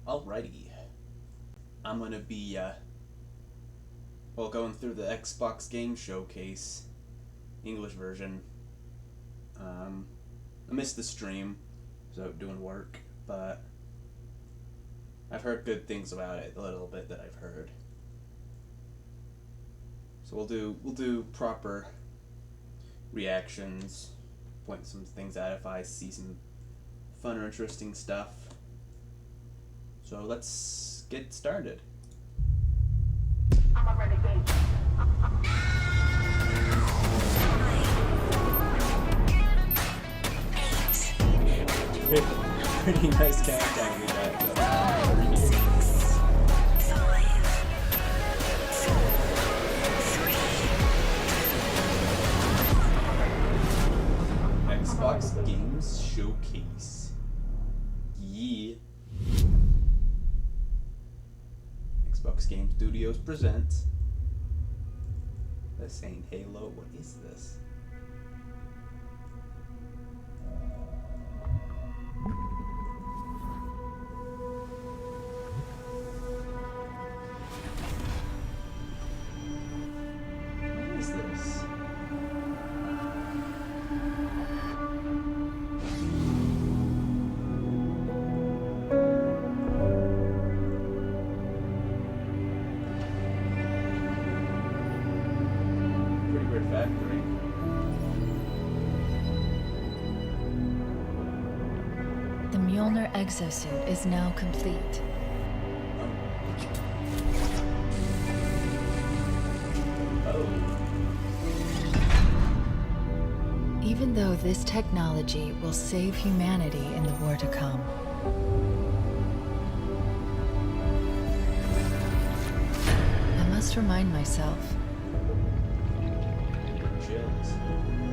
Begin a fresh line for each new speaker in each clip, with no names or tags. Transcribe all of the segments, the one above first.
Alrighty. I'm gonna be, going through the Xbox Game Showcase English version. I missed the stream. I was out doing work, but I've heard good things about it, the little bit that I've heard. So we'll do proper reactions, point some things out if I see some fun or interesting stuff. So let's get started. I'm a renegade. Pretty nice countdown we got. Xbox Games Showcase. Yeah. Xbox Game Studios presents. This ain't Halo. What is this? What is this? Pretty weird factory.
The Mjolnir exosuit is now complete.
Oh.
Even though this technology will save humanity in the war to come, I must remind myself,
Chills.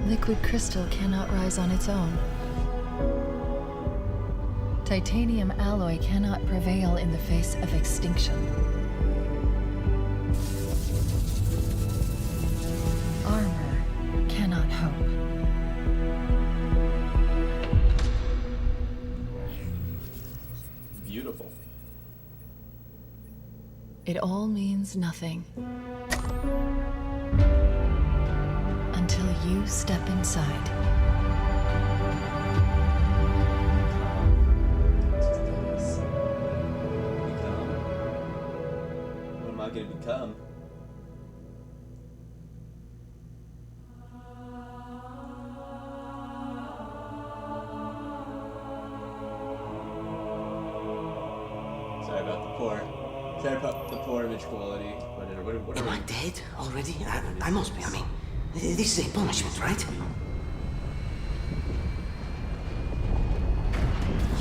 liquid crystal cannot rise on its own. Titanium alloy cannot prevail in the face of extinction. Armor cannot hope.
Beautiful.
It all means nothing until you step inside.
What am I gonna become? Sorry about the poor image quality. What
Am I dead already? I must be. I mean, this is a punishment, right?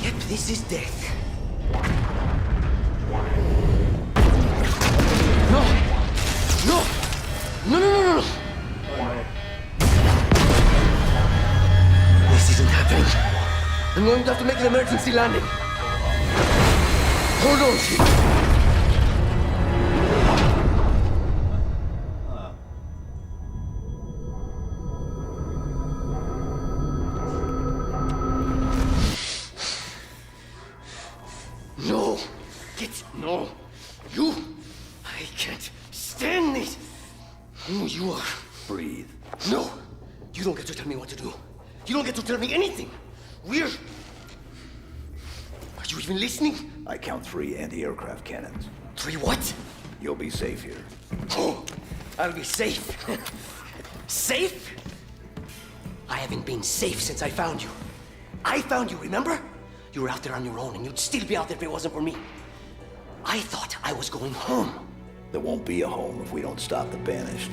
Yep, this is death. No! No! No, no, no, no, no! This isn't happening. I'm going to have to make an emergency landing. Hold on, Chief. No! No! You! I can't stand this! Who you are?
Breathe.
No! You don't get to tell me what to do. You don't get to tell me anything. We're... Are you even listening?
I count 3 anti-aircraft cannons.
3 what?
You'll be safe here.
Oh, I'll be safe. Safe? I haven't been safe since I found you. I found you, remember? You were out there on your own, and you'd still be out there if it wasn't for me. I thought I was going home.
There won't be a home if we don't stop the Banished.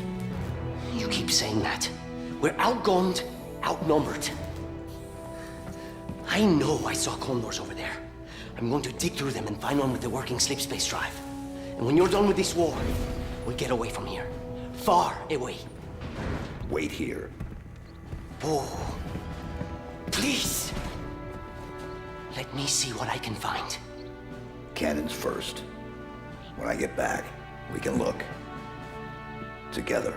You keep saying that. We're outgunned, outnumbered. I know I saw condors over there. I'm going to dig through them and find one with the working sleep space drive. And when you're done with this war, we'll get away from here. Far away.
Wait here.
Oh, please. Let me see what I can find.
Cannons first. When I get back, we can look. Together.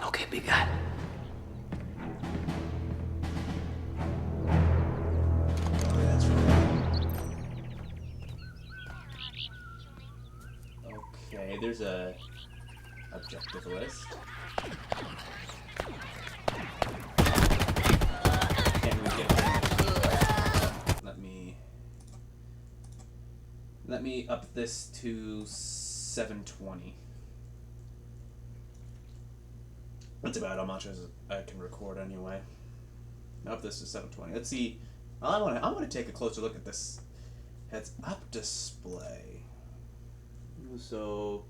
Okay, big guy.
there's a objective list. Can't really get very much. Let me up this to 720. That's about how much as I can record anyway. Up this to 720. Let's see. I want to take a closer look at this heads-up display. So,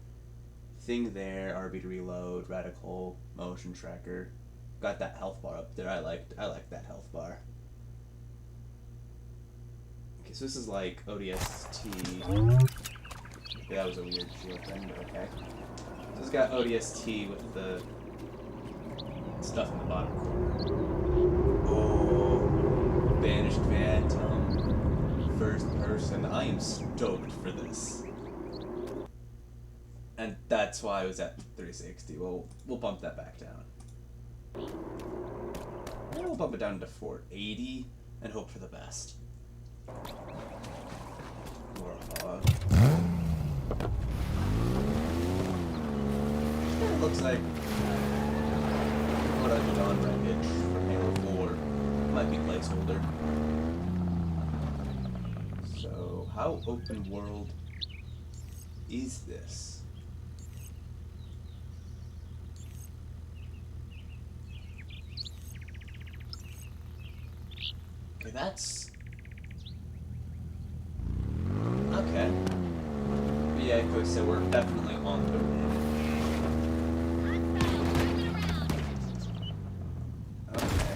thing there, RB to reload, radical, motion tracker. Got that health bar up there. I like that health bar. Okay, so this is like ODST. Okay, that was a weird shield thing, but okay. So it's got ODST with the stuff in the bottom corner. Oh, Banished Phantom. First person. I am stoked for this. And that's why I was at 360. Well, we'll bump that back down. And we'll bump it down to 480 and hope for the best. Warhog. It looks like what I've done wreckage from Halo 4 might be placeholder. So, how open world is this? Okay, that's... Okay. Yeah, so we're definitely on the rim. Okay.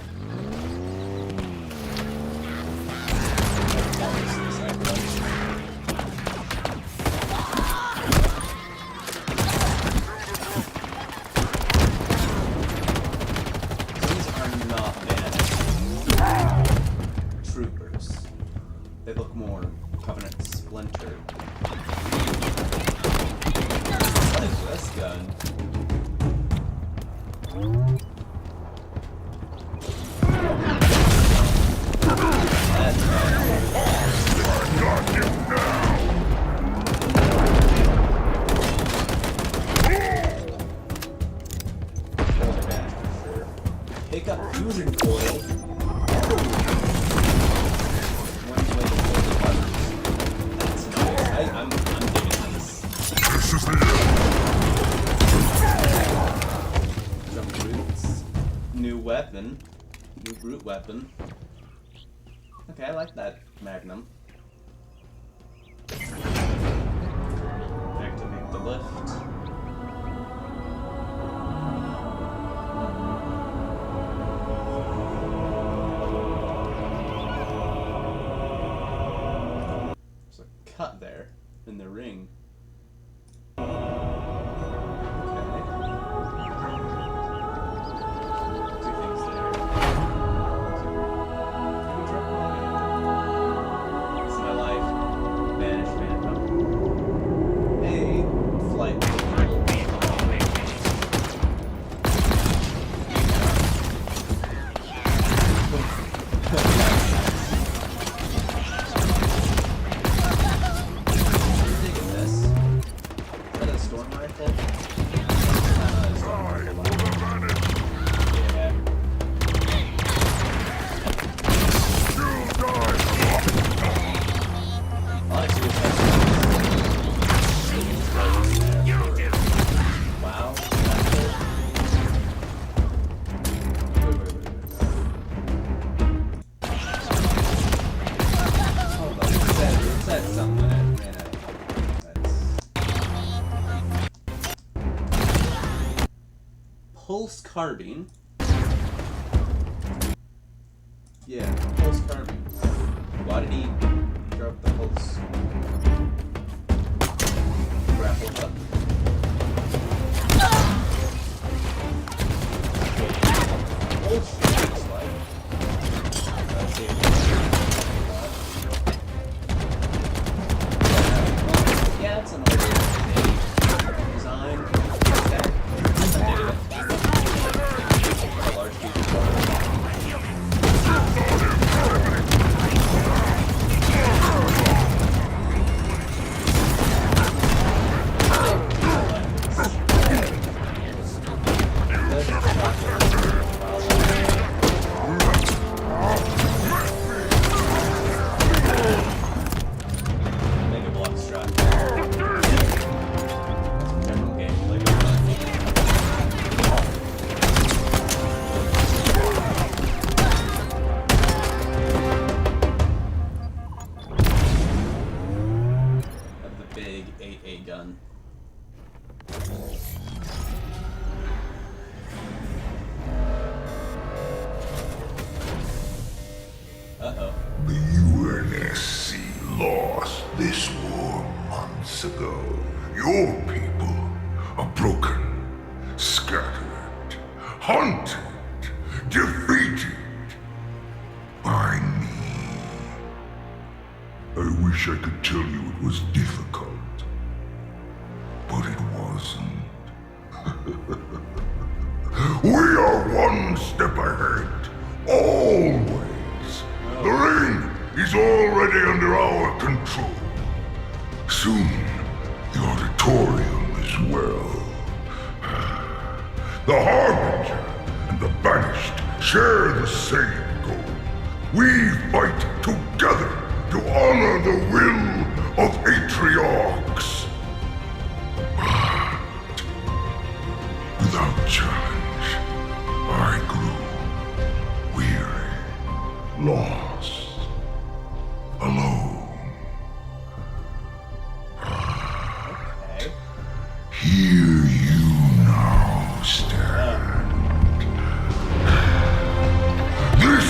These are not bad troopers. They look more Covenant Splinter. What is this gun? That's bad for sure. Pick up fusion coil. One way to hold the buttons. That's nice. I'm digging this.
This is the end.
Some brutes. New weapon. New brute weapon. Okay, I like that Magnum. Activate the lift. There's a cut there in the ring. Pulse carbine. Yeah, pulse carbine. Why did he drop the pulse? Grapple up. Pulse looks like. Let's see. Yeah, it's an older design.
this war months ago. Your people are broken, scattered, hunted, defeated by me. I wish I could tell you it was difficult, but it wasn't. We are one step ahead, always. The ring is already under our control. Soon, the auditorium as well. The Harbinger and the Banished share the same goal. We fight together to honor the will of Atriarchs. But without challenge, I grew weary, lost, alone.
Okay.
Here you now stand. This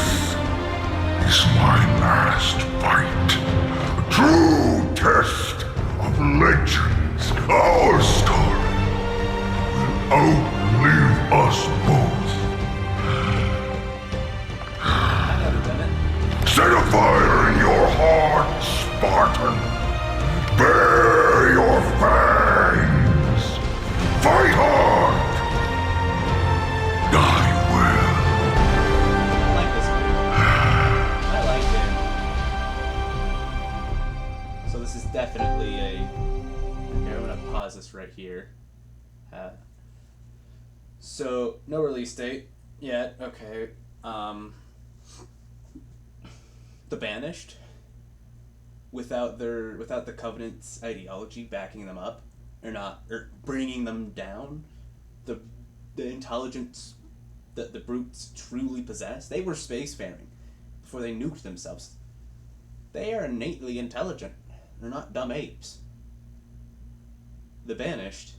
is my last fight. A true test of legends. Our story will outlive us both.
I've never done it.
Set a fire in your heart, Spartan. Bare your fangs. Fight hard. Die well.
I like this one. I like it. So this is definitely a... Here, I'm gonna pause this right here. So, no release date yet. Okay. The Banished, without the Covenant's ideology backing them up, or bringing them down, the intelligence that the brutes truly possess. They were spacefaring before they nuked themselves. They are innately intelligent. They're not dumb apes. The Banished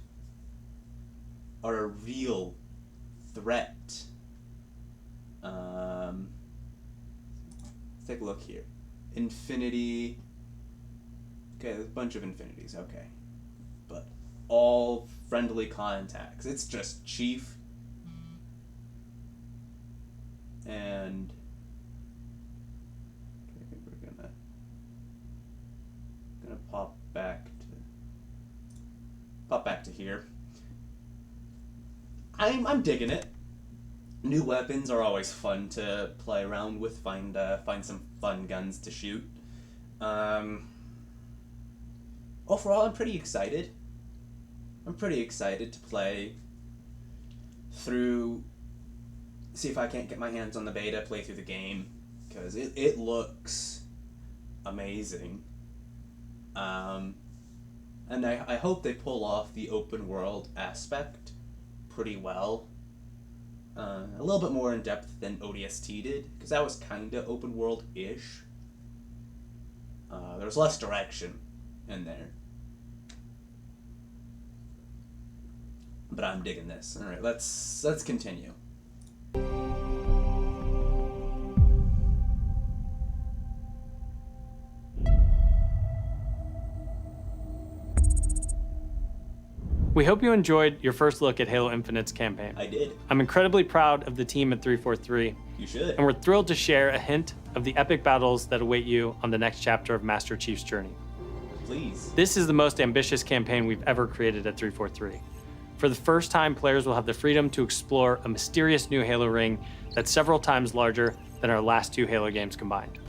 are a real threat. Let's take a look here. Infinity. Okay, there's a bunch of infinities, okay. But all friendly contacts. It's just Chief and okay, I think we're gonna pop back to here. I'm digging it. New weapons are always fun to play around with. Find some fun guns to shoot. Overall, I'm pretty excited. I'm pretty excited to play through. See if I can't get my hands on the beta. Play through the game because it looks amazing. And I hope they pull off the open world aspect pretty well. A little bit more in depth than ODST did, because that was kind of open world-ish. There was less direction in there. But I'm digging this. All right, let's continue.
We hope you enjoyed your first look at Halo Infinite's campaign.
I did.
I'm incredibly proud of the team at 343.
You should.
And we're thrilled to share a hint of the epic battles that await you on the next chapter of Master Chief's journey.
Please.
This is the most ambitious campaign we've ever created at 343. For the first time, players will have the freedom to explore a mysterious new Halo ring that's several times larger than our last two Halo games combined.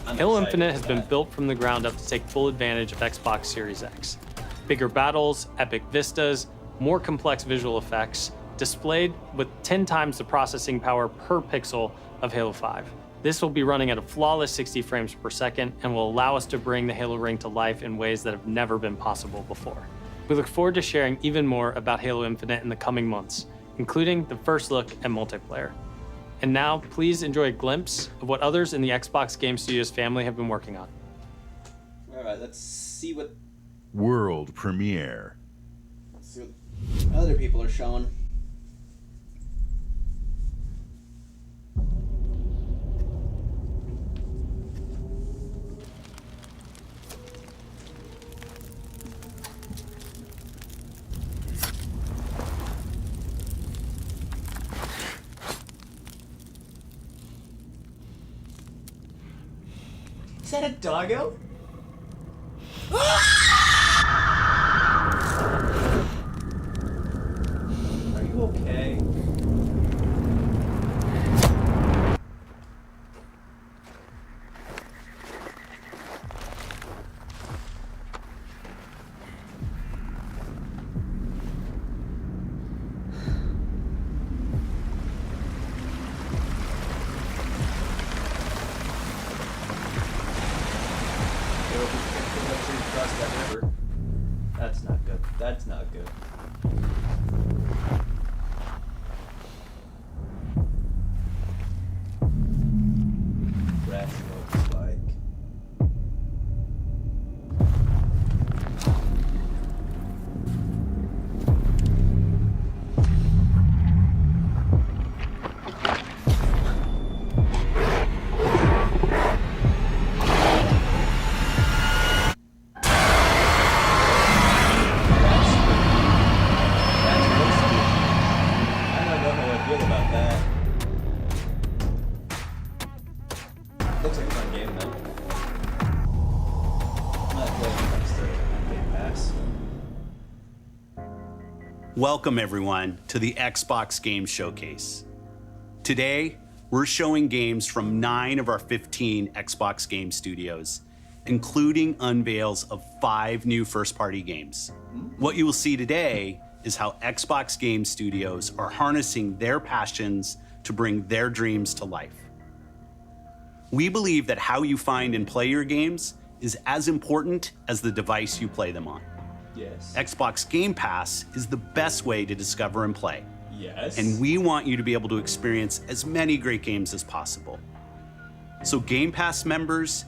Halo Infinite has been built from the ground up to take full advantage of Xbox Series X. Bigger battles, epic vistas, more complex visual effects, displayed with 10 times the processing power per pixel of Halo 5. This will be running at a flawless 60 frames per second and will allow us to bring the Halo ring to life in ways that have never been possible before. We look forward to sharing even more about Halo Infinite in the coming months, including the first look at multiplayer. And now, please enjoy a glimpse of what others in the Xbox Game Studios family have been working on.
All right, let's see what
World premiere.
other people are showing. that a doggo? Are you okay? Cross that river. That's not good. That's not good. Grass looks like. Looks like a fun game though. Not playing thanks to Game Pass.
Welcome everyone to the Xbox Game Showcase. Today, we're showing games from 9 of our 15 Xbox game studios, including unveils of 5 new first-party games. What you will see today is how Xbox game studios are harnessing their passions to bring their dreams to life. We believe that how you find and play your games is as important as the device you play them on.
Yes.
Xbox Game Pass is the best way to discover and play.
Yes.
And we want you to be able to experience as many great games as possible. So Game Pass members,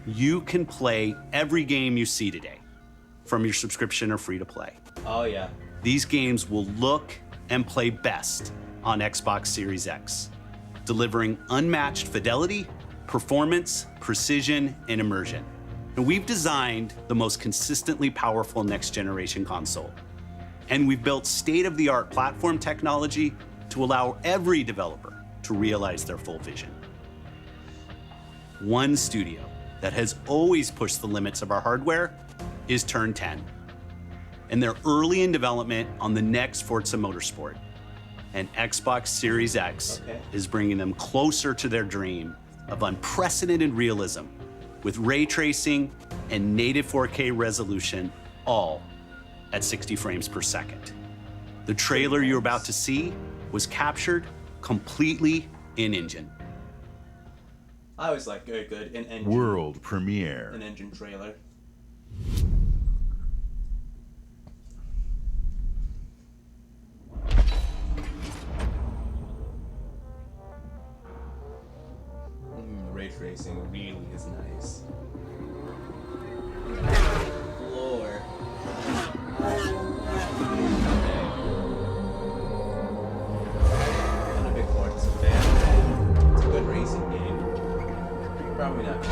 you can play every game you see today from your subscription or free to play.
Oh yeah.
These games will look and play best on Xbox Series X, delivering unmatched fidelity, performance, precision, and immersion. And we've designed the most consistently powerful next-generation console. And we've built state-of-the-art platform technology to allow every developer to realize their full vision. One studio that has always pushed the limits of our hardware is Turn 10. And they're early in development on the next Forza Motorsport. And Xbox Series X is bringing them closer to their dream of unprecedented realism with ray tracing and native 4K resolution, all at 60 frames per second. The trailer you're about to see was captured completely in-engine.
I always like very good in engine.
World premiere.
An engine trailer. Ray tracing really is nice. Floor. I'm a big Forza fan. It's a good racing game. Probably not this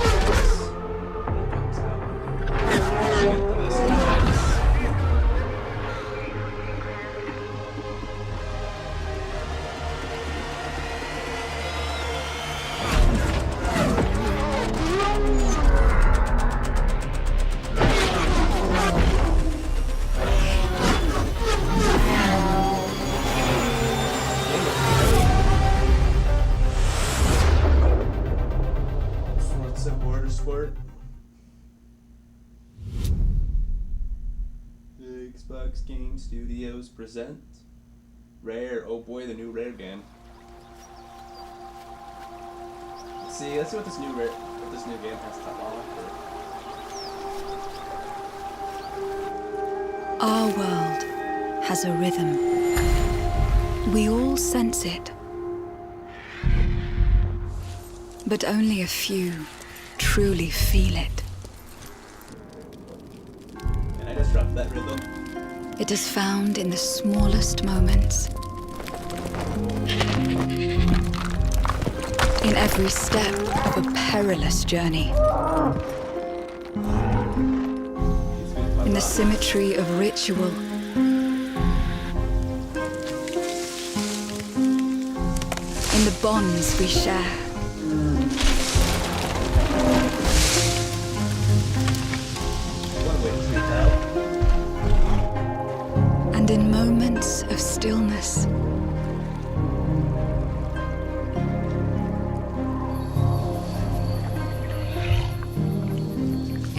when it comes out. Forza Motorsport. The Xbox Game Studios present Rare. Oh boy, the new Rare game. Let's see what this new game has to offer.
Our world has a rhythm. We all sense it. But only a few truly feel it.
Can I disrupt that rhythm?
It is found in the smallest moments. In every step of a perilous journey. In the symmetry of ritual. In the bonds we share.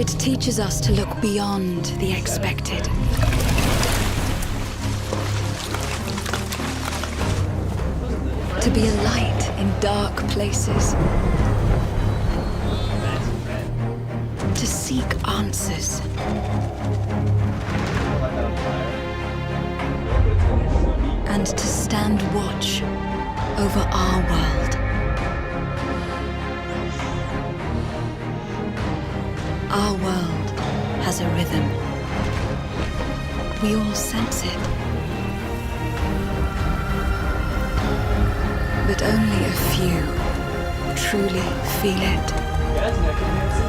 It teaches us to look beyond the expected. To be a light in dark places. To seek answers. And to stand watch over our world. Our world has a rhythm. We all sense it. But only a few truly feel it.
That's necromancy.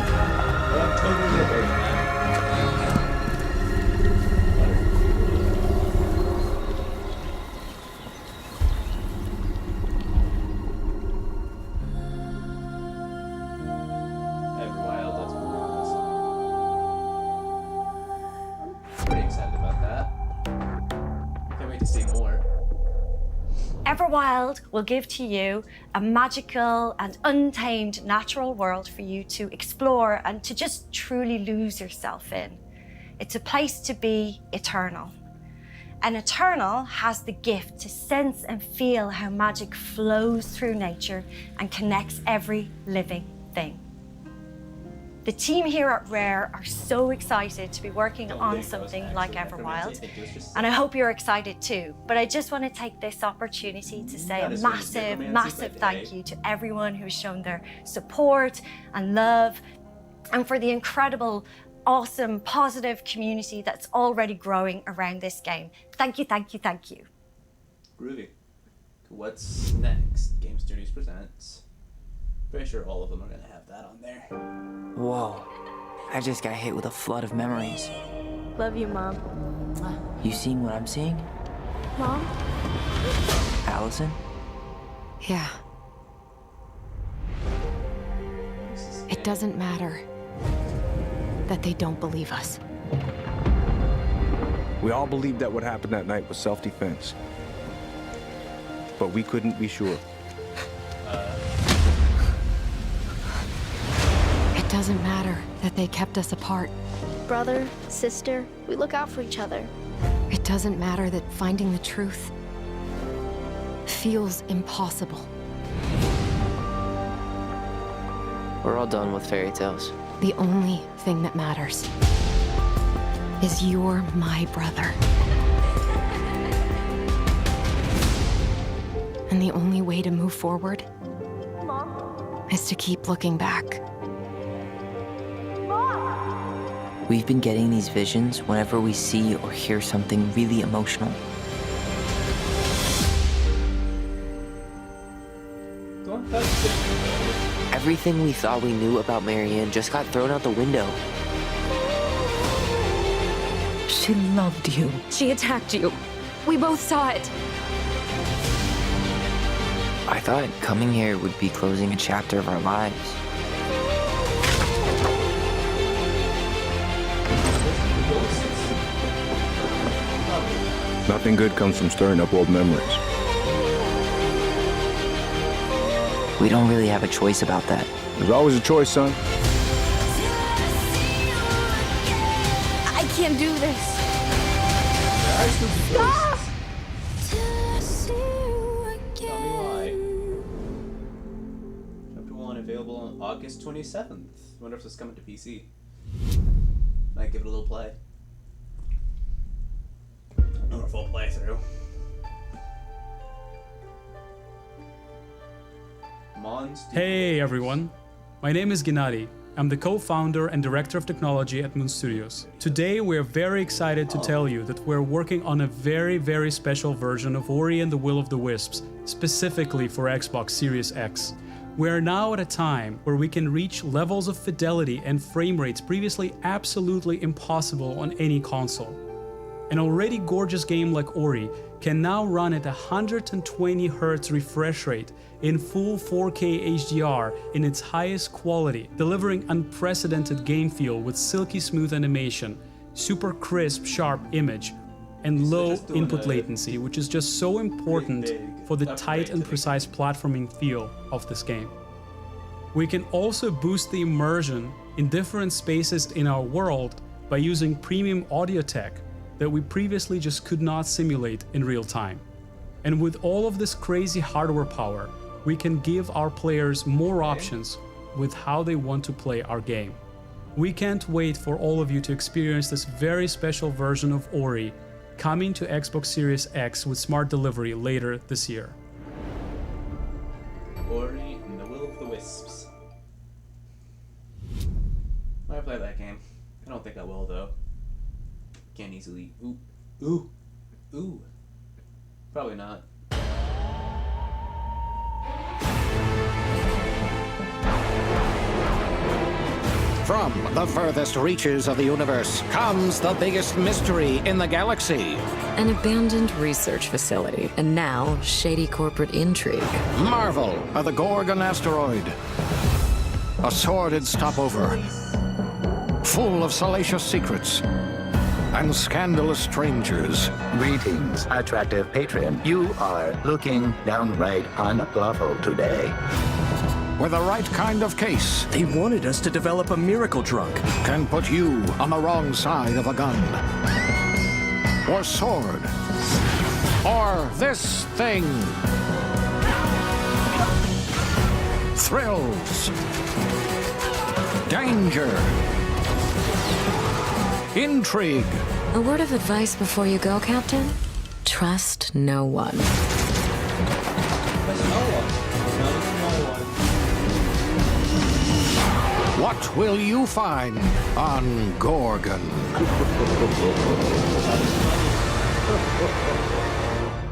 I'm totally okay with that. Everwild, that's what I'm pretty excited about that. Can't wait to see more.
Everwild will give to you a magical and untamed natural world for you to explore and to just truly lose yourself in. It's a place to be eternal. And Eternal has the gift to sense and feel how magic flows through nature and connects every living thing. The team here at Rare are so excited to be working on something like Everwild, and I hope you're excited too. But I just want to take this opportunity to say a massive thank you to everyone who's shown their support and love, and for the incredible, awesome, positive community that's already growing around this game. Thank you, thank you, thank you.
Groovy. What's next? Game Studios presents. Pretty sure all of them are gonna have that on there.
Whoa, I just got hit with a flood of memories.
Love you, Mom.
You seeing what I'm seeing?
Mom?
Allison?
Yeah. It doesn't matter that they don't believe us.
We all believed that what happened that night was self-defense. But we couldn't be sure.
It doesn't matter that they kept us apart.
Brother, sister, we look out for each other.
It doesn't matter that finding the truth feels impossible.
We're all done with fairy tales.
The only thing that matters is you're my brother. And the only way to move forward is to keep looking back.
We've been getting these visions whenever we see or hear something really emotional.
Don't touch it.
Everything we thought we knew about Marianne just got thrown out the window. She loved you.
She attacked you. We both saw it.
I thought coming here would be closing a chapter of our lives.
Nothing good comes from stirring up old memories.
We don't really have a choice about that.
There's always a choice, son.
I can't do this.
Stop! Tell me why. Chapter 1 available on August 27th. Wonder if this is coming to PC. Might give it a little play. Not a full playthrough.
Hey everyone, my name is Gennady. I'm the co-founder and director of technology at Moon Studios. Today we're very excited to tell you that we're working on a very special version of Ori and the Will of the Wisps, specifically for Xbox Series X. We are now at a time where we can reach levels of fidelity and frame rates previously absolutely impossible on any console. An already gorgeous game like Ori can now run at 120 Hz refresh rate in full 4K HDR in its highest quality, delivering unprecedented game feel with silky smooth animation, super crisp, sharp image, and low input latency, which is just so important for the tight and precise platforming feel of this game. We can also boost the immersion in different spaces in our world by using premium audio tech that we previously just could not simulate in real time. And with all of this crazy hardware power, we can give our players more options with how they want to play our game. We can't wait for all of you to experience this very special version of Ori coming to Xbox Series X with smart delivery later this year.
Ori and the Will of the Wisps. Might play that game. I don't think I will though. Can't easily. Ooh. Probably not.
From the furthest reaches of the universe comes the biggest mystery in the galaxy.
An abandoned research facility, and now shady corporate intrigue.
Marvel of the Gorgon asteroid. A sordid stopover, full of salacious secrets and scandalous strangers.
Greetings, attractive patron. You are looking downright unlawful today.
With the right kind of case,
They wanted us to develop a miracle drug.
can put you on the wrong side of a gun. Or sword. Or this thing. Thrills. Danger. Intrigue.
A word of advice before you go, Captain? Trust no one.
What will you find on Gorgon?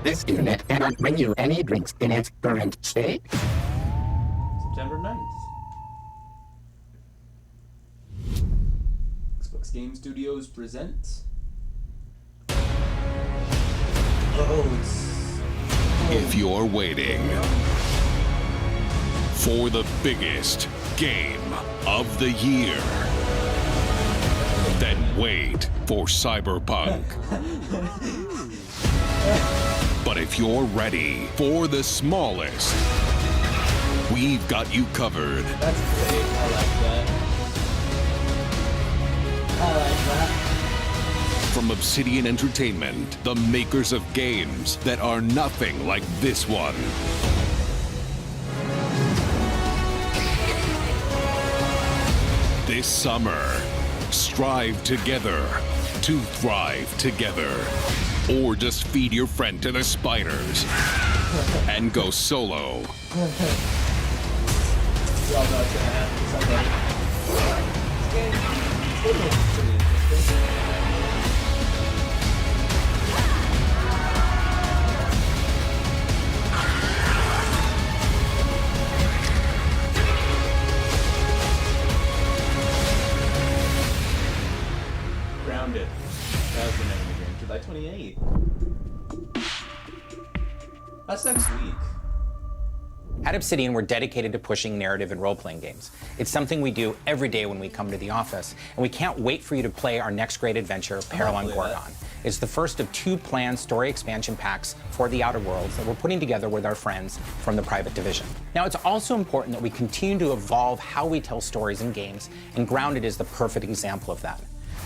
This unit cannot bring you any drinks in its current state.
September 9th. Xbox Game Studios presents.
If you're waiting for the biggest game of the year, then wait for Cyberpunk. But if you're ready for the smallest, we've got you covered.
That's great. I like that.
From Obsidian Entertainment, the makers of games that are nothing like this one. This summer, strive together to thrive together. Or just feed your friend to the spiders and go solo.
Grounded. That was the name of the game. July 28th. That's next week.
At Obsidian, we're dedicated to pushing narrative and role-playing games. It's something we do every day when we come to the office, and we can't wait for you to play our next great adventure, Peril on Gorgon. It's the first of 2 planned story expansion packs for the Outer Worlds that we're putting together with our friends from the Private Division. Now, it's also important that we continue to evolve how we tell stories in games, and Grounded is the perfect example of that.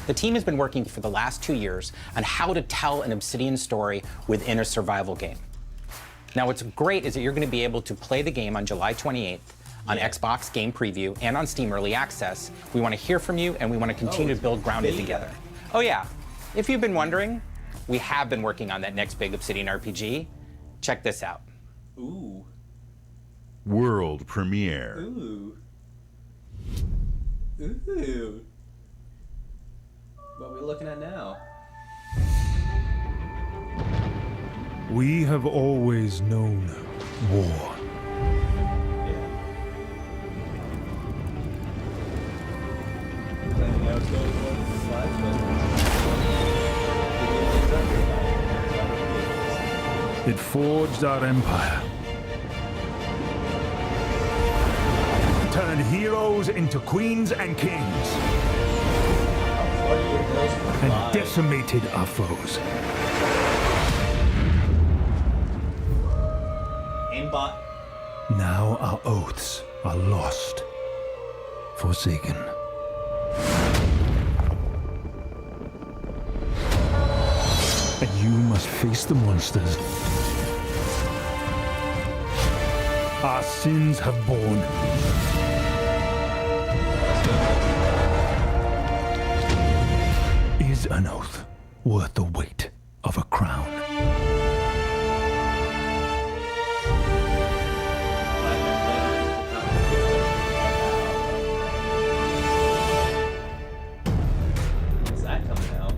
The team has been working for the last 2 years on how to tell an Obsidian story within a survival game. Now, what's great is that you're going to be able to play the game on July 28th on Xbox Game Preview and on Steam Early Access. We want to hear from you, and we want to continue to build Grounded together. Oh yeah, if you've been wondering, we have been working on that next big Obsidian RPG. Check this out.
Ooh.
World premiere.
Ooh. Ooh. What are we looking at now?
We have always known war. It forged our empire. Turned heroes into queens and kings. And decimated our foes.
Aimbot.
Now our oaths are lost. forsaken. And you must face the monsters our sins have borne. Is an oath worth the weight of a crown?
When's that coming out?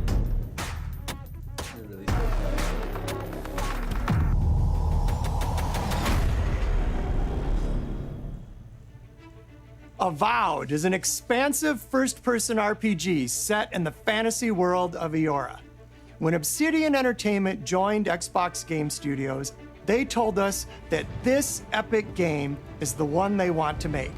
Avowed is an expansive first-person RPG set in the fantasy world of Eora. When Obsidian Entertainment joined Xbox Game Studios, they told us that this epic game is the one they want to make.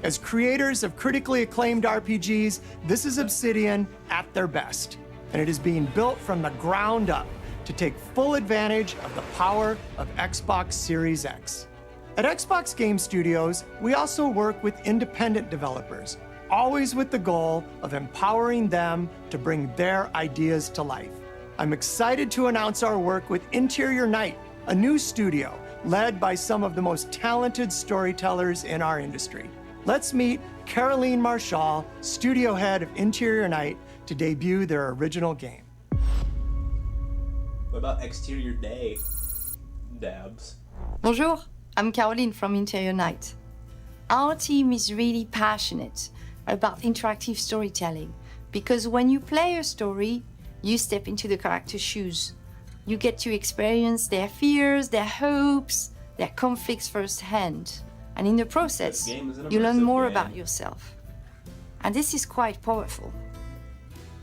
As creators of critically acclaimed RPGs, this is Obsidian at their best, and it is being built from the ground up to take full advantage of the power of Xbox Series X. At Xbox Game Studios, we also work with independent developers, always with the goal of empowering them to bring their ideas to life. I'm excited to announce our work with Interior Night, a new studio led by some of the most talented storytellers in our industry. Let's meet Caroline Marshall, studio head of Interior Night, to debut their original game.
What about Exterior Day? Dabs.
Bonjour, I'm Caroline from Interior Night. Our team is really passionate about interactive storytelling because when you play a story, you step into the character's shoes. You get to experience their fears, their hopes, their conflicts firsthand. And in the process, you learn more about yourself. And this is quite powerful.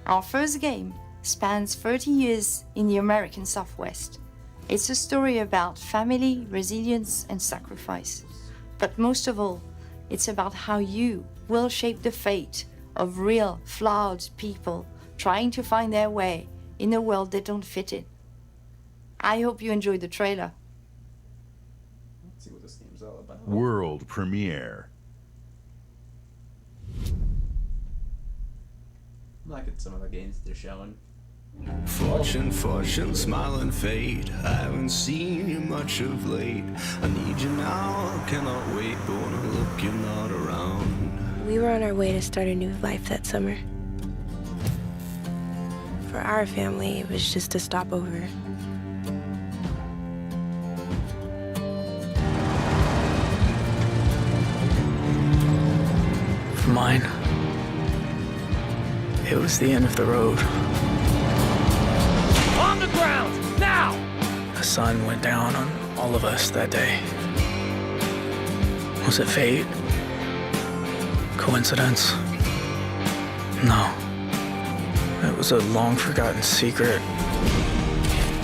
Our first game spans 30 years in the American Southwest. It's a story about family, resilience, and sacrifice. But most of all, it's about how you will shape the fate of real, flawed people trying to find their way in a world they don't fit in. I hope you enjoyed the trailer.
Let's see what this game's all about.
World premiere.
I'm liking some of the games they're showing.
Fortune, fortune, smiling fate. I haven't seen you much of late. I need you now, cannot wait. But when I look, you're not around.
We were on our way to start a new life that summer. For our family, it was just a stopover.
For mine, it was the end of the road.
On the ground, now!
The sun went down on all of us that day. Was it fate? Coincidence? No. It was a long-forgotten secret,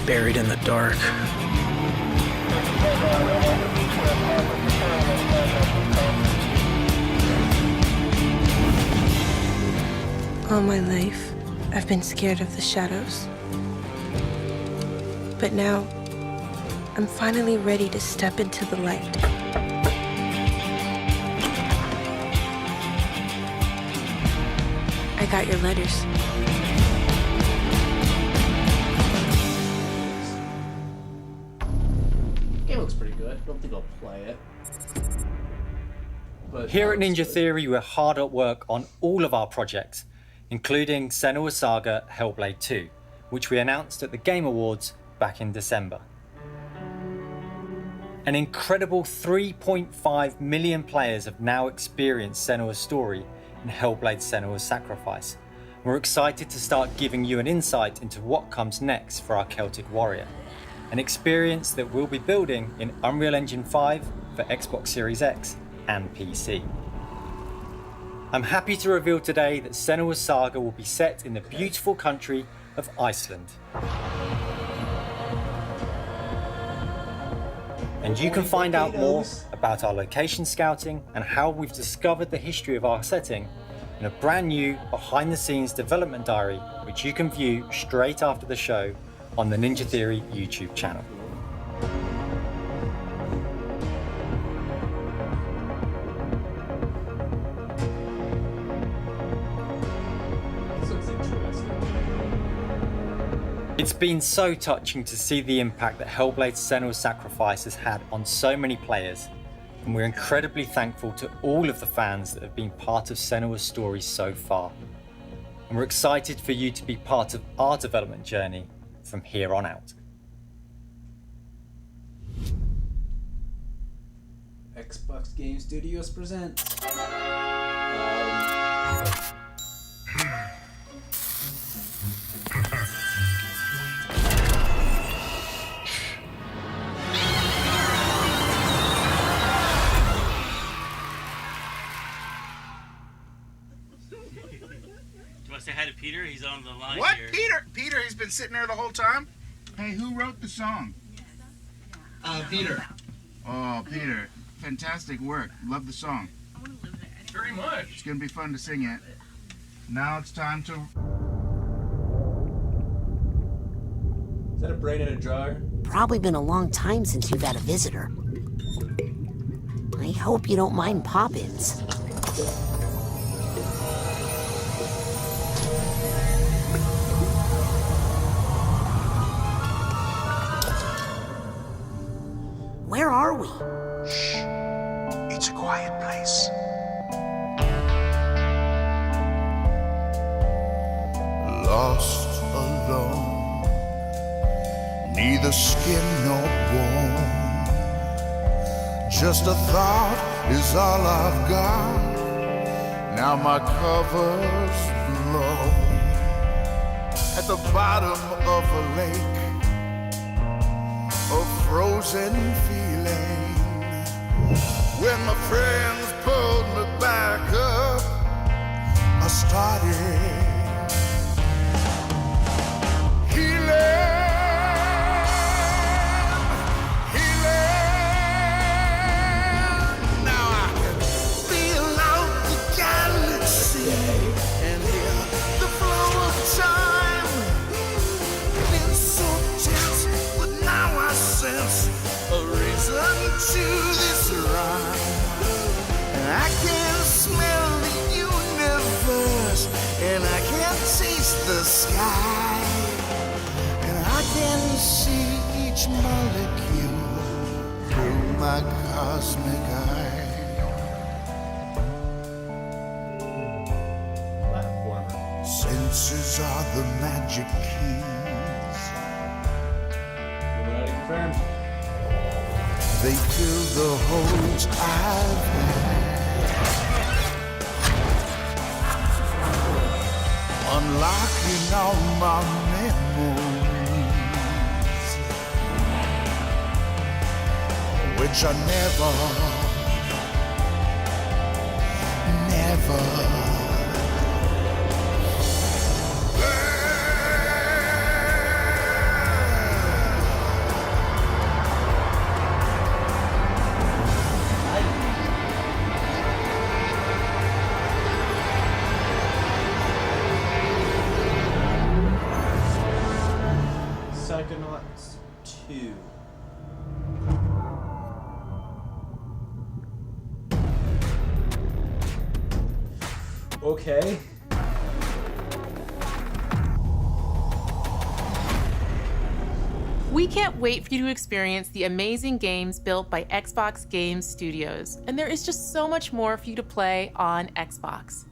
buried in the dark.
All my life, I've been scared of the shadows. But now, I'm finally ready to step into the light. I got your letters.
Game looks pretty good. I don't think I'll play it. But
here at Ninja Theory, we're hard at work on all of our projects, including Senua's Saga Hellblade 2, which we announced at the Game Awards back in December. An incredible 3.5 million players have now experienced Senua's story in Hellblade: Senua's Sacrifice. We're excited to start giving you an insight into what comes next for our Celtic Warrior, an experience that we'll be building in Unreal Engine 5 for Xbox Series X and PC. I'm happy to reveal today that Senua's Saga will be set in the beautiful country of Iceland. And you can find out more about our location scouting and how we've discovered the history of our setting in a brand new behind-the-scenes development diary, which you can view straight after the show on the Ninja Theory YouTube channel. It's been so touching to see the impact that Hellblade: Senua's Sacrifice has had on so many players, and we're incredibly thankful to all of the fans that have been part of Senua's story so far. And we're excited for you to be part of our development journey from here on out.
Xbox Game Studios presents.
Say hi to Peter. He's on the line
What?
here.
Peter? Peter, he's been sitting there the whole time? Hey, who wrote the song?
Peter.
Oh, Peter. Fantastic work. Love the song.
Very much.
It's going to be fun to sing it. Now it's time to...
Is that a brain in a jar?
Probably been a long time since you've had a visitor. I hope you don't mind pop-ins. Where are we?
Shh. It's a quiet place.
Lost alone, neither skin nor bone. Just a thought is all I've got. Now my cover's low. At the bottom of a lake, a frozen feeling. When my friends pulled me back up, I started healing. Now I can feel out the galaxy and hear the flow of time. Been so tense, but now I sense a reason to this rhyme. And I can smell the universe, and I can taste the sky, and I can see each molecule through my cosmic eye. Senses are the magic keys.
Illuminati confirmed.
They fill the holes I've had, unlocking all my memories, which I never
Psychonauts 2. Okay.
We can't wait for you to experience the amazing games built by Xbox Game Studios, and there is just so much more for you to play on Xbox.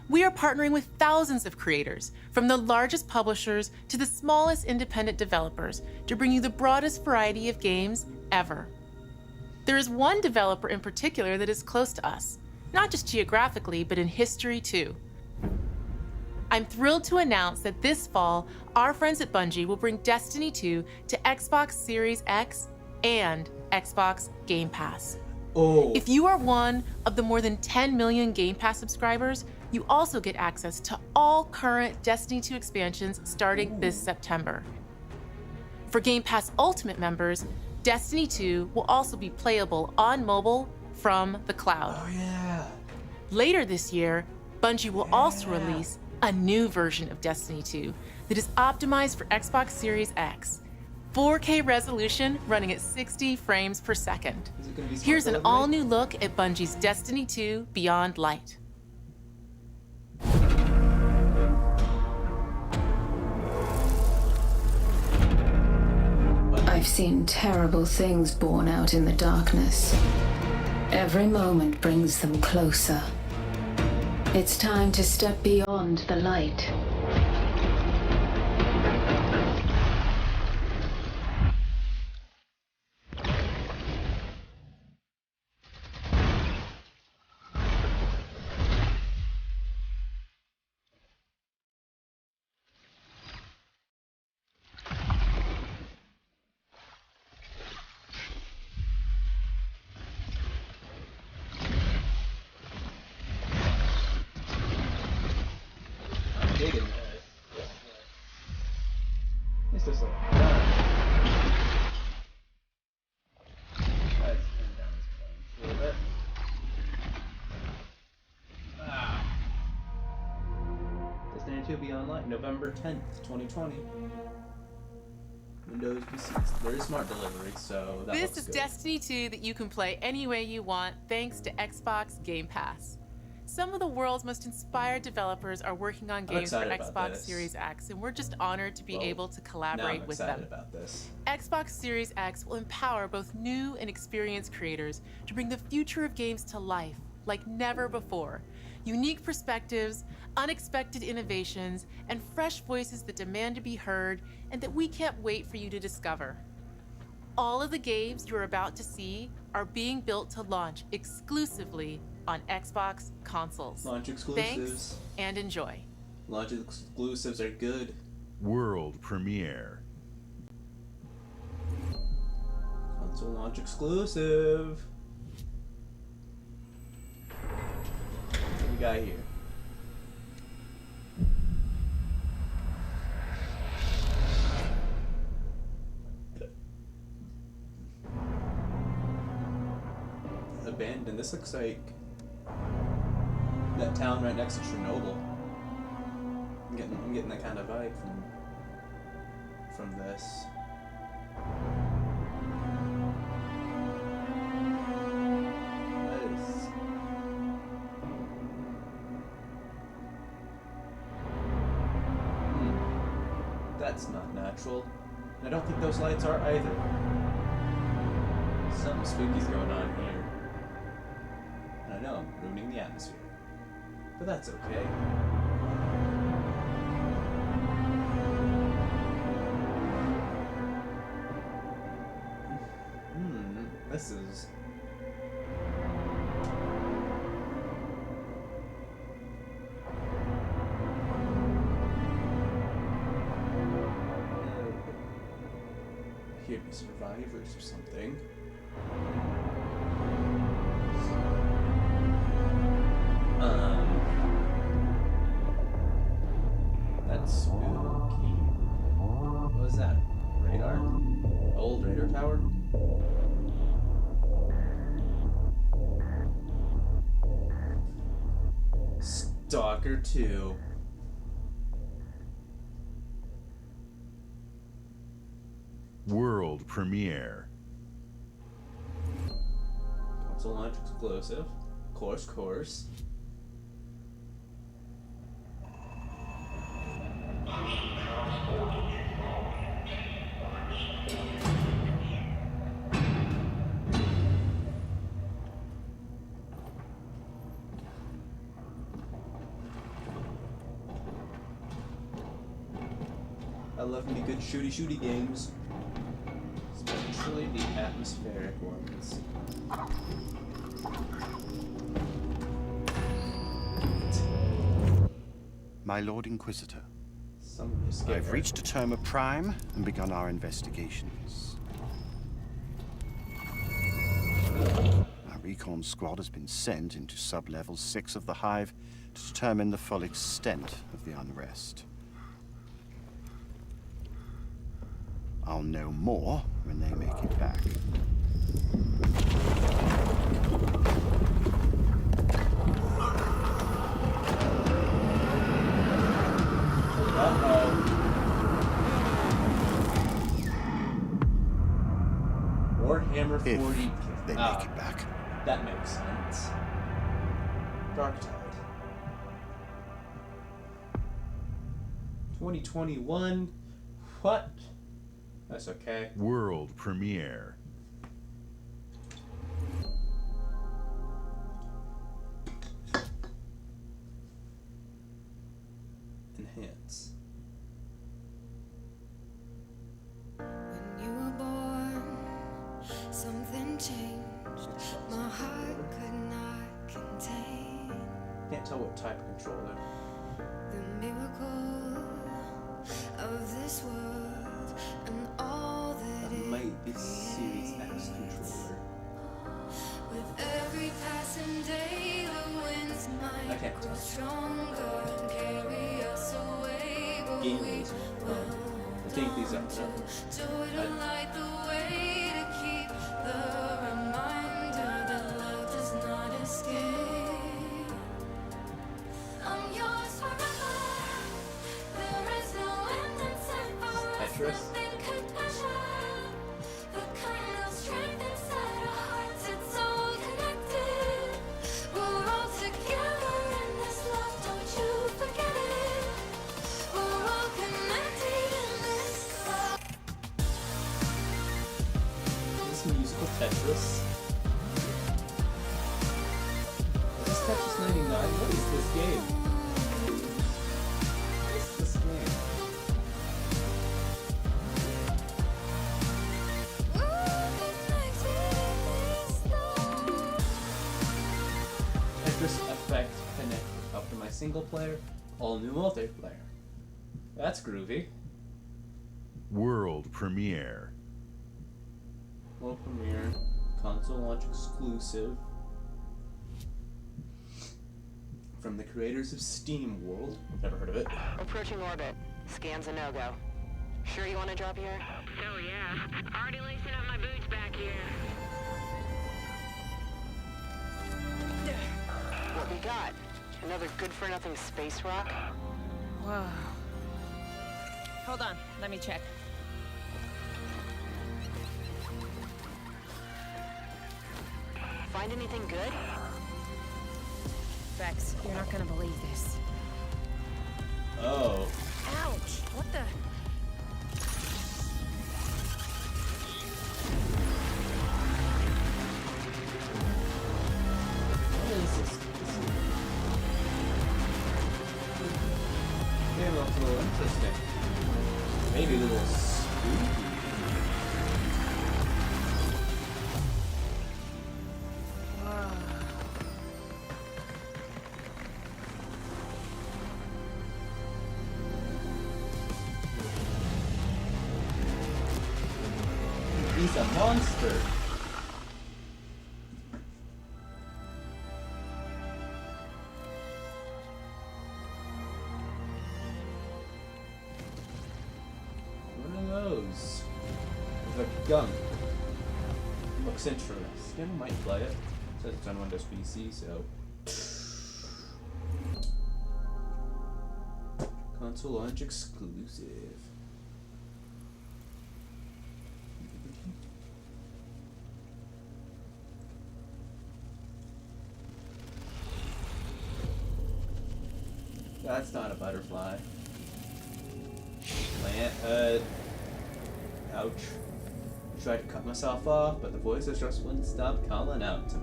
We are partnering with thousands of creators, from the largest publishers to the smallest independent developers, to bring you the broadest variety of games ever. There is one developer in particular that is close to us, not just geographically, but in history too. I'm thrilled to announce that this fall, our friends at Bungie will bring Destiny 2 to Xbox Series X and Xbox Game Pass.
Oh.
If you are one of the more than 10 million Game Pass subscribers, you also get access to all current Destiny 2 expansions starting this September. For Game Pass Ultimate members, Destiny 2 will also be playable on mobile from the cloud.
Oh yeah.
Later this year, Bungie will also release a new version of Destiny 2 that is optimized for Xbox Series X. 4K resolution running at 60 frames per second. Here's an all-new look at Bungie's Destiny 2 Beyond Light.
seen terrible things born out in the darkness. Every moment brings them closer. It's time to step beyond the light.
Digging that. It's just like let's turn down this volume a little bit. Destiny 2 will be online November 10th, 2020. Windows PCs. There is smart delivery, so that
This
looks
is
good.
Destiny 2 that you can play any way you want thanks to Xbox Game Pass. Some of the world's most inspired developers are working on games for
excited about
Xbox
this.
Series X, and we're just honored to be able to
Now
collaborate
I'm
with
excited
them.
about this.
Xbox Series X will empower both new and experienced creators to bring the future of games to life like never before. Unique perspectives, unexpected innovations, and fresh voices that demand to be heard and that we can't wait for you to discover. All of the games you're about to see are being built to launch exclusively on Xbox consoles.
Launch exclusives.
Thanks and enjoy.
Launch exclusives are good.
World premiere.
Console launch exclusive. What we got here? Abandoned. This looks like that town right next to Chernobyl. I'm getting that kind of vibe from this. Nice. That's not natural. And I don't think those lights are either. Something spooky's going on here. And I know I'm ruining the atmosphere. But that's okay. This is... Here be survivors or something. That's spooky. What was that? Radar? Old radar tower? Stalker 2.
World premiere.
Console launch exclusive. Course. I love me good shooty games. Especially the atmospheric ones.
My Lord Inquisitor,
Somebody's
I've
scared.
reached a term of prime and begun our investigations. Our recon squad has been sent into sub-level 6 of the Hive to determine the full extent of the unrest. I'll know more when they make it back.
Warhammer 40.
If they make it back.
That makes sense. Dark Tide. 2021. What? That's okay.
World premiere.
Enhance.
When you were born, something changed. My heart could not contain
Can't tell what type of controller.
the miracle of this world and all that
That
it
might be Series X controller.
With every passing day, the winds
I
might
can't
grow
tell.
stronger and carry us away. But
Game
we
laser. I think these are.
do it to light the way to keep the reminder that love does not escape. I'm yours forever. There is no end in sight for us.
Tetris.
Nothing could measure the kind of strength inside our hearts. It's all connected. We're all together in this love. Don't you forget it. We're all connected in this love.
Is this musical Tetris? Is this Tetris 99? What is this game? What is this game? Tetris Effect connected. Optimize single player, all new multiplayer. That's groovy.
World premiere.
World premiere, console launch exclusive. From the creators of Steam World. Never heard of it.
Approaching orbit. Scan's a no-go. Sure you want to drop here?
Oh yeah. Already lacing up my boots back here.
What we got? Another good-for-nothing space rock?
Whoa. Hold on, let me check.
Find anything good?
Vex, you're not gonna believe this.
Oh.
Ouch! What the?
What is this? Game looks a little interesting. Maybe a little spooky. He's a monster. One of those. With a gun. Looks interesting. I might play it. Says it's on Windows PC, so. Console launch exclusive. That's not a butterfly. Plant head. Ouch. I tried to cut myself off, but the voices just wouldn't stop calling out to me.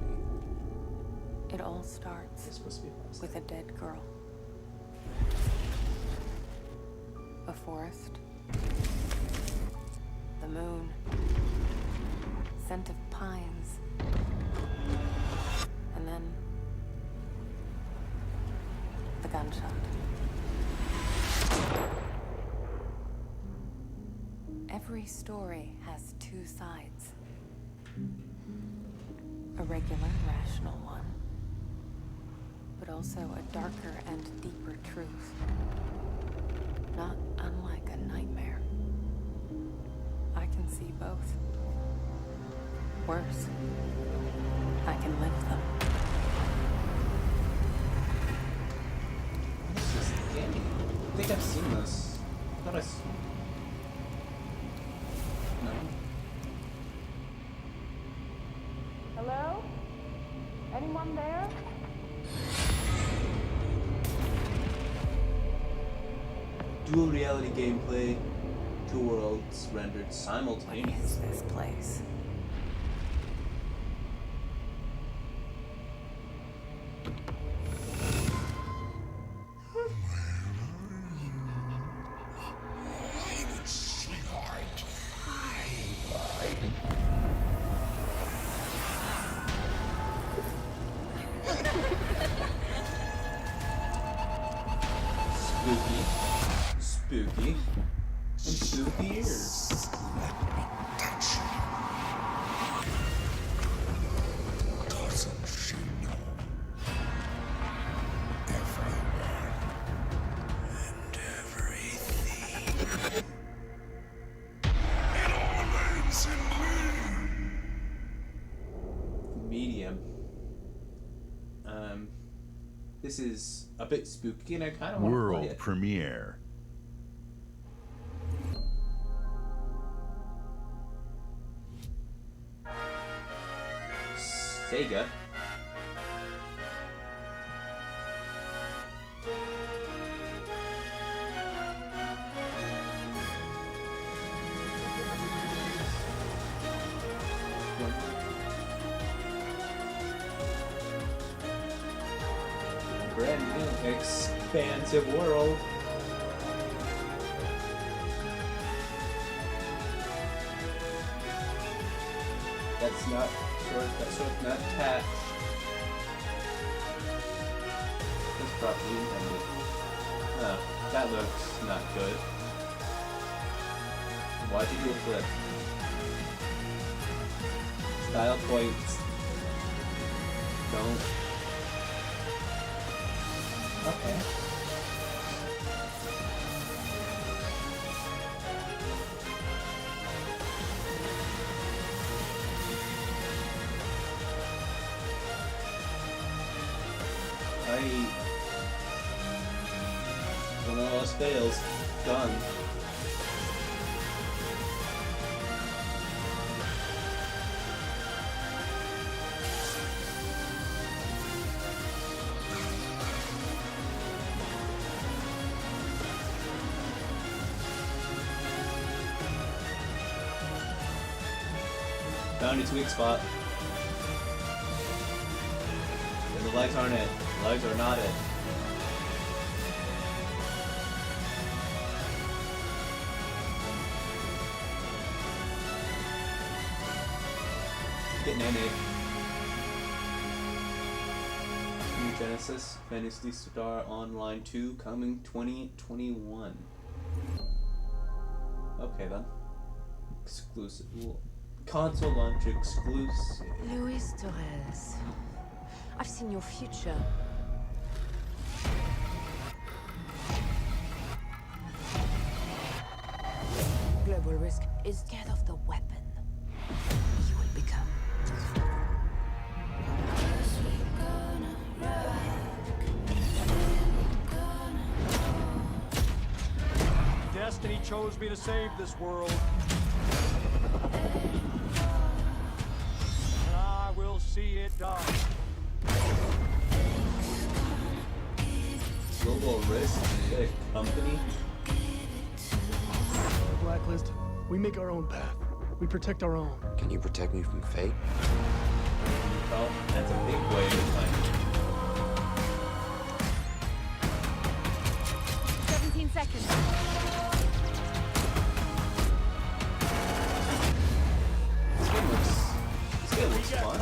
It all starts
It's supposed to be fast.
with a dead girl. A forest. The moon. Scent of pines. And then the gunshot. Every story has two sides. A regular, rational one, but also a darker and deeper truth. Not unlike a nightmare. I can see both. Worse, I can live them.
What is this game? I think I've seen this. I thought I saw. No.
Hello? Anyone there?
Dual reality gameplay, Two worlds rendered simultaneously.
What is this place?
Spooky, and spooky ears.
Doesn't she know everyone and everything? It all ends in me.
Medium. This is a bit spooky, and I kind of want to play
World
it.
premiere.
Sega. Brand new, expansive world. That's not short. That's short, not attached. That's properly intended. Oh, that looks not good. Why'd you do a flip? Style points. Don't. Okay. One of us fails. Done. Found its weak spot. And the legs aren't it. The legs are not it. Getting in it. New Genesis Fantasy Star Online 2 coming 2021. Okay then. Exclusive. Console launch exclusive.
Luis Torres, I've seen your future. Global risk is scared of the weapon you will become.
Destiny chose me to save this world. And I will see it done.
Global Risk Company.
Blacklist, we make our own path. We protect our own.
Can you protect me from fate?
Well, that's a big way to find it.
17 seconds.
This game looks fun.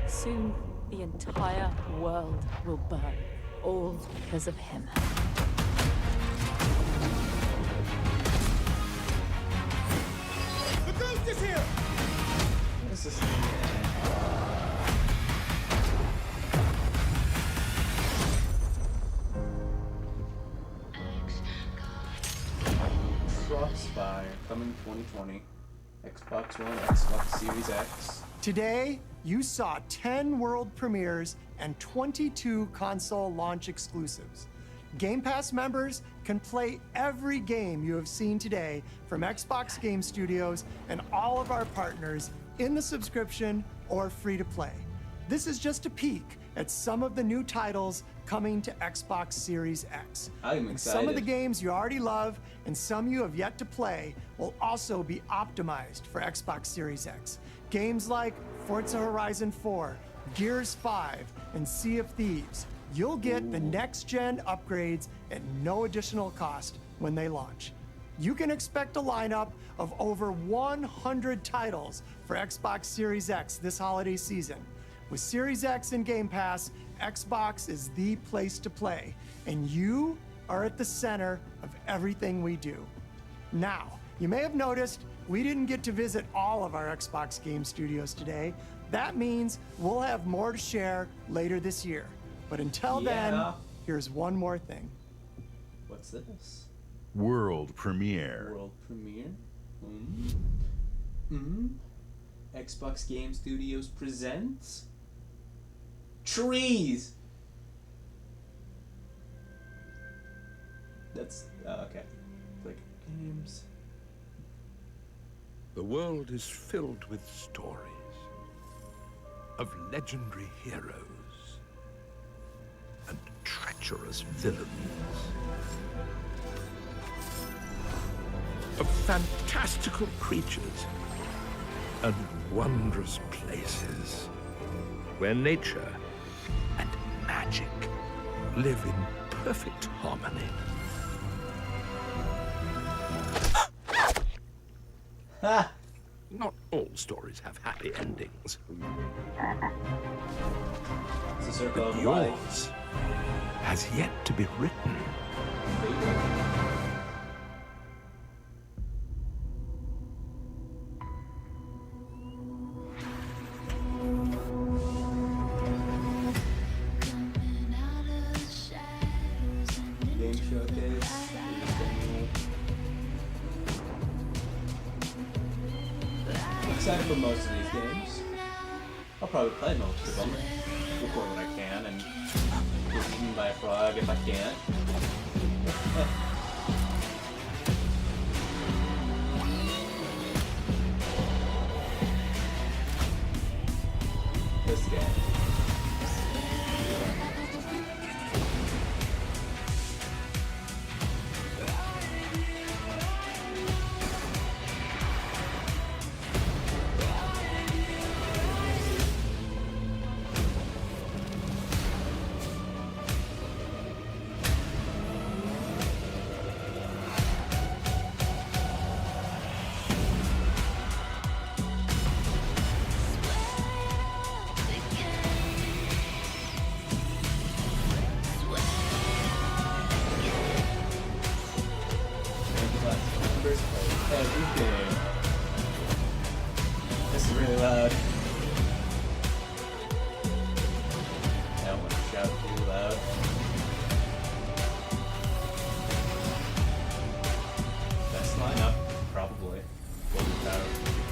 Soon, the entire world will burn. All because of him.
The ghost is here!
This is... Crossfire coming 2020. Xbox One, Xbox Series X.
Today, you saw 10 world premieres and 22 console launch exclusives. Game Pass members can play every game you have seen today from Xbox Game Studios and all of our partners in the subscription or free to play. This is just a peek at some of the new titles coming to Xbox Series X.
I'm
And some of the
excited.
games you already love and some you have yet to play will also be optimized for Xbox Series X. Games like Forza Horizon 4, Gears 5, and Sea of Thieves. You'll get the next-gen upgrades at no additional cost when they launch. You can expect a lineup of over 100 titles for Xbox Series X this holiday season. With Series X and Game Pass, Xbox is the place to play, and you are at the center of everything we do. Now, you may have noticed we didn't get to visit all of our Xbox game studios today. That means we'll have more to share later this year. But until then, here's one more thing.
What's this?
World premiere.
World premiere? Xbox Game Studios presents trees. That's okay. Click games.
The world is filled with stories of legendary heroes and treacherous villains, of fantastical creatures and wondrous places where nature and magic live in perfect harmony. Not all stories have happy endings.
It's a circle
But
of
yours
life.
has yet to be written.
Game showcase. I'm excited for most of these games. I'll probably play most of them. Record when I can and get eaten by a frog if I can't. This game. Everything. This is really loud. I don't want to shout too loud. Best lineup, probably. Golden Power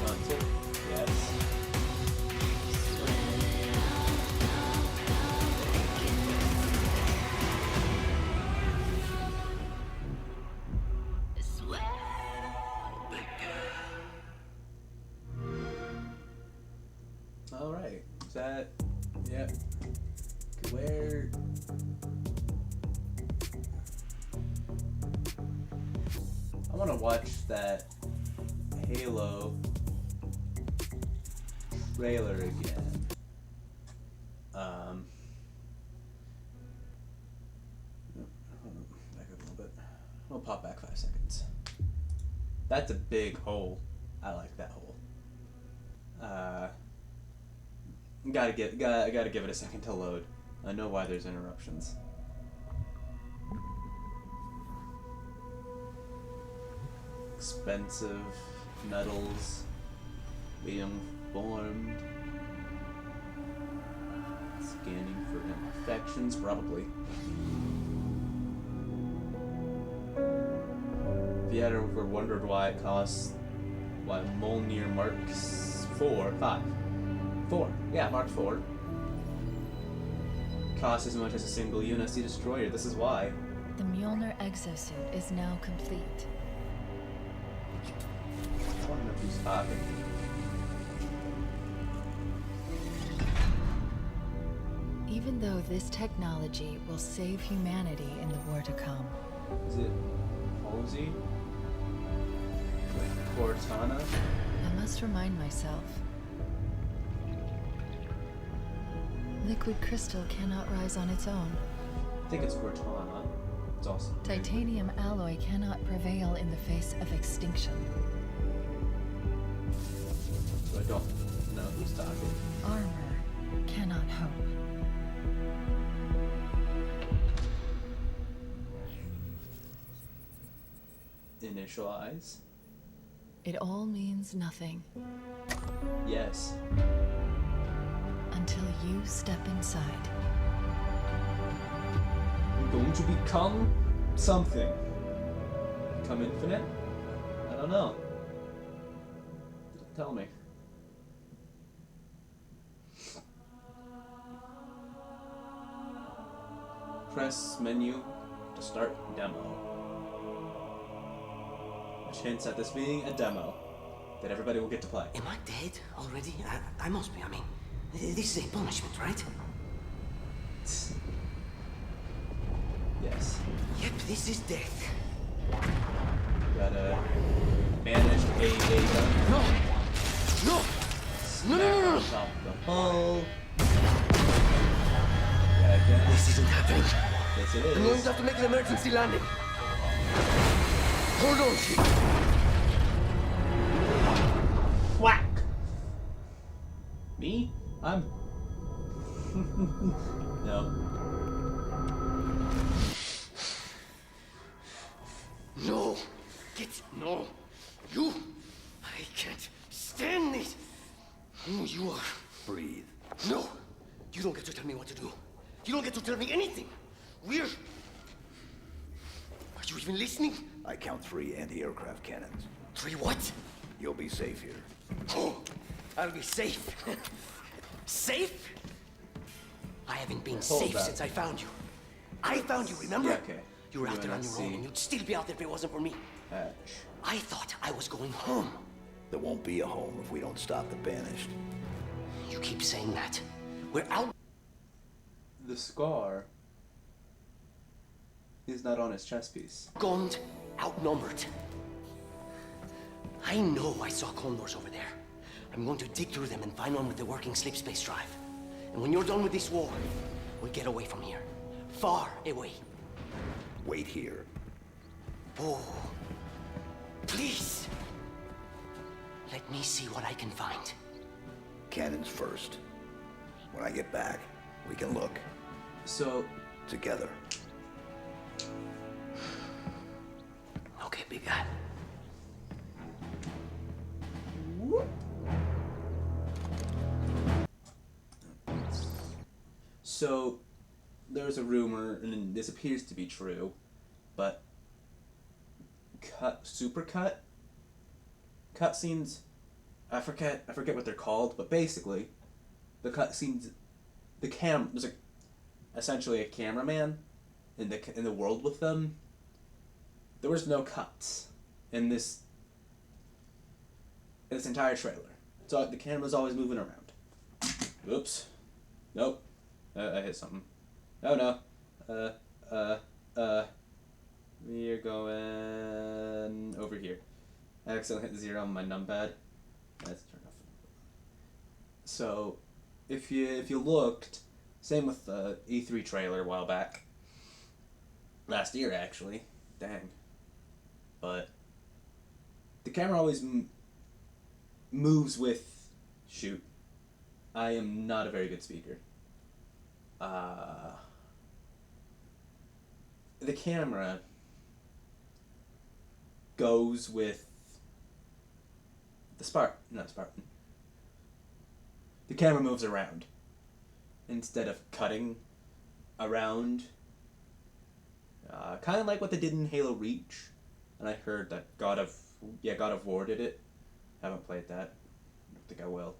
console, yes. Alright, is that, yep. Where, I want to watch that Halo trailer again. Back up a little bit. We'll pop back 5 seconds. That's a big hole. I like that hole. Gotta give it a second to load. I know why there's interruptions. Expensive metals being formed. Scanning for imperfections, probably. If you had ever wondered why it costs, why Mjolnir Mark 4, yeah, Mark 4 costs as much as a single UNSC destroyer. This is why.
The Mjolnir exosuit is now complete.
I want to know who's talking.
Even though this technology will save humanity in the war to come.
Is it Halsey? Like Cortana?
I must remind myself. Liquid crystal cannot rise on its own.
I think it's Cortana. It's also
Titanium alloy cannot prevail in the face of extinction.
So I don't know who's talking.
Armor cannot hope.
Initialize?
It all means nothing
Yes.
until you step inside.
I'm going to become something. Become infinite? I don't know. Tell me. Press menu to start demo. Which hints at this being a demo that everybody will get to play.
Am I dead already? I must be. I mean, this is a punishment, right?
Yes.
Yep, this is death.
Gotta manage a gun.
No! No! No, no, no, no, no!
Top the hull.
This isn't happening.
Yes, it is.
I'm going to have to make an emergency landing. Hold on, Chief.
Whack! Me? I'm... No.
No! No! You! I can't stand this! Who you are?
Breathe.
No! You don't get to tell me what to do. You don't get to tell me anything. We're... Are you even listening?
I count 3 anti-aircraft cannons.
3 what?
You'll be safe here.
Oh, I'll be safe. Safe? I haven't been
Hold
safe
that.
since I found you. I found you, remember?
Yeah, okay.
You were out there on your own,
UNSC.
and you'd still be out there if it wasn't for me.
Hatch.
I thought I was going home.
There won't be a home if we don't stop the Banished.
You keep saying that. We're out.
The scar is not on his chest piece.
Gunned, outnumbered. I know I saw condors over there. I'm going to dig through them and find one with the working sleep space drive. And when you're done with this war, we'll get away from here. Far away.
Wait here.
Oh, please. Let me see what I can find.
Cannons first. When I get back, we can look.
So...
Together.
Okay, big guy.
So, there's a rumor, and this appears to be true, but supercut cutscenes, I forget what they're called, but basically, the cutscenes, there's essentially a cameraman in the world with them. There was no cuts in this entire trailer. So the camera's always moving around. Oops. Nope. I hit something. Oh no. We are going over here. I accidentally hit 0 on my numpad. Let's turn off. So, if you looked, same with the E3 trailer a while back. Last year, actually. Dang. But the camera always moves with... Shoot. I am not a very good speaker. The camera goes with the Spartan. The camera moves around instead of cutting around. Kind of like what they did in Halo Reach, and I heard that God of War did it. Haven't played that. Don't think I will.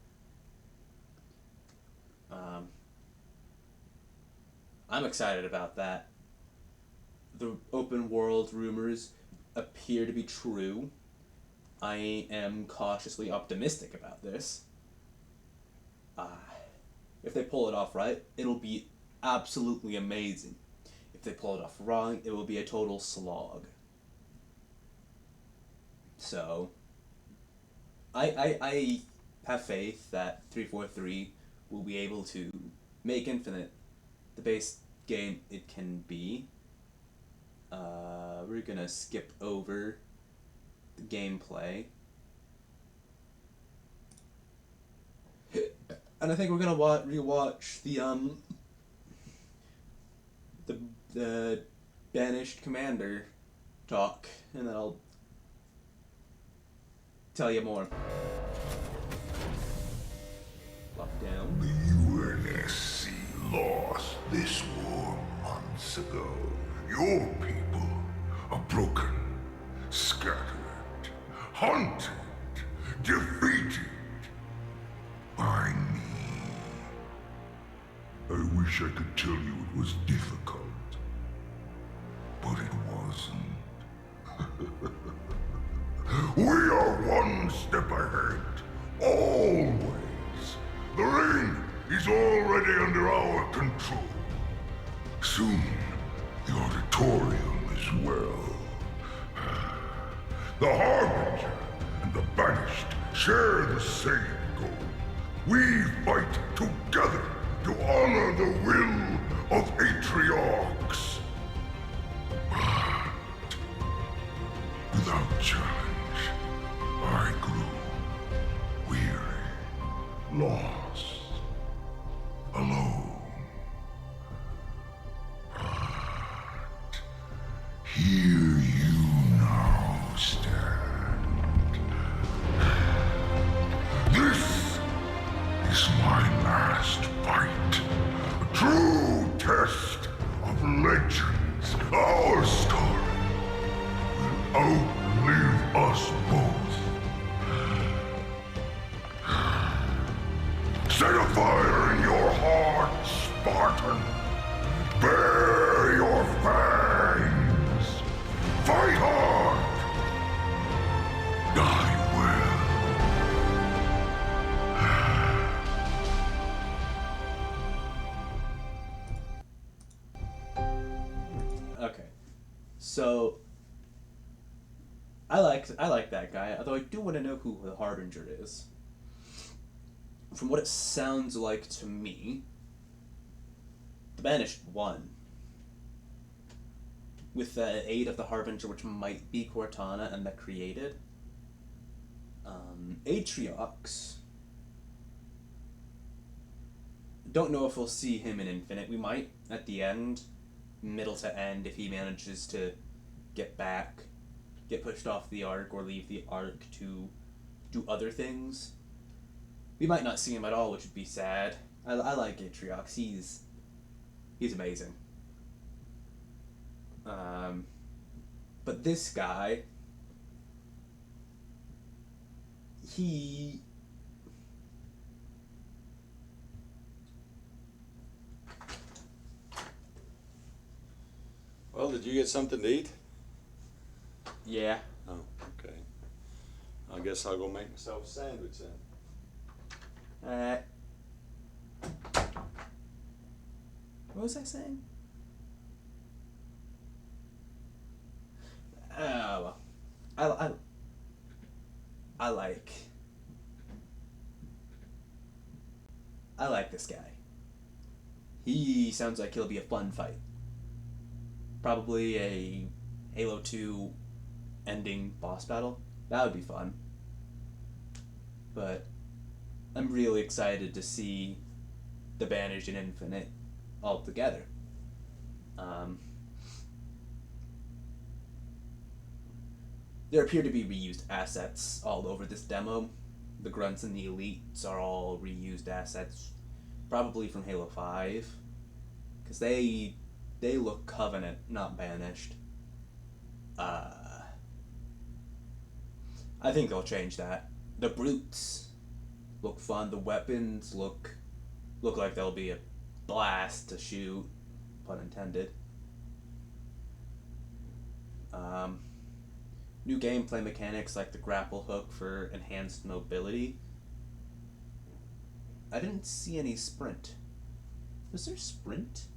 I'm excited about that. The open world rumors appear to be true. I am cautiously optimistic about this. If they pull it off right, it'll be absolutely amazing. If they pull it off wrong, it will be a total slog. So, I have faith that 343 will be able to make Infinite the base game it can be. We're gonna skip over the gameplay. And I think we're gonna rewatch the Banished Commander talk, and then I'll tell you more. Lockdown.
The UNSC lost this war months ago. Your people are broken, scattered, hunted, defeated by me. I wish I could tell you it was difficult, but it wasn't. We are one step ahead, always. The ring is already under our control. Soon, the auditorium as well. The Harbinger and the Banished share the same goal. We fight together to honor the will of Atriox. But without challenge, I grew weary, lost, alone. But here you now stand. This is my last fight. A true test of legends. Our story will outlive us both. Set a fire in your heart, Spartan. Bare your fangs. Fight hard. Die
Okay, so I like that guy, although I do want to know who the Harbinger is. From what it sounds like to me, the Banished won. With the aid of the Harbinger, which might be Cortana and the Created. Atriox. Don't know if we'll see him in Infinite. We might at the end, middle to end, if he manages to get back, get pushed off the Ark, or leave the Ark to do other things. We might not see him at all, which would be sad. I like Atriox. He's amazing. But this guy, he...
Well, did you get something to eat?
Yeah.
Oh, okay. I guess I'll go make myself a sandwich then.
What was I saying? Well, I like this guy. He sounds like he'll be a fun fight. Probably a Halo 2 ending boss battle. That would be fun. But I'm really excited to see the Banished and Infinite all together. There appear to be reused assets all over this demo. The Grunts and the Elites are all reused assets, probably from Halo 5, because they look Covenant, not Banished. I think they'll change that. The Brutes look fun. The weapons look like they'll be a blast to shoot, pun intended. New gameplay mechanics like the grapple hook for enhanced mobility. I didn't see any sprint. Was there sprint?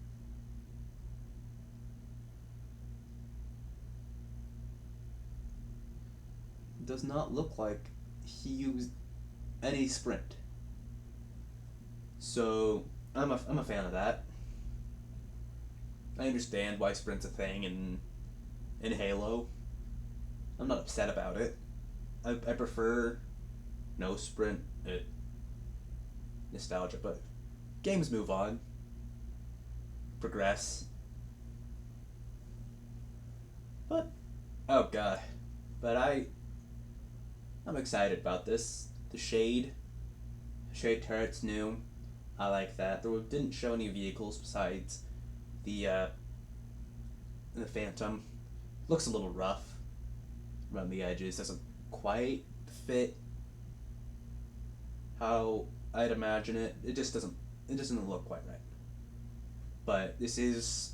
does not look like he used any sprint. So I'm a fan of that. I understand why sprint's a thing in Halo. I'm not upset about it. I prefer no sprint. Nostalgia, but games move on, progress. But oh god, but I'm excited about this. The shade turret's new. I like that. Didn't show any vehicles besides the Phantom. Looks a little rough around the edges. Doesn't quite fit how I'd imagine it. It doesn't look quite right. But this is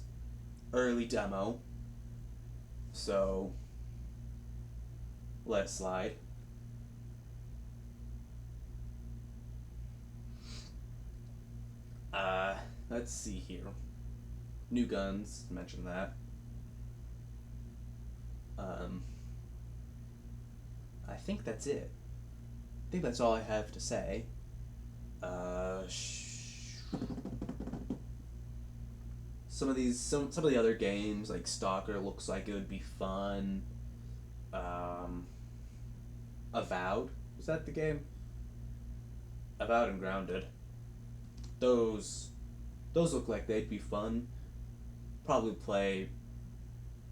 early demo, so let it slide. Let's see here. New guns, mention that. I think that's it. I think that's all I have to say. Some of the other games, like Stalker, looks like it would be fun. Avowed, was that the game? Avowed and Grounded. Those look like they'd be fun. Probably play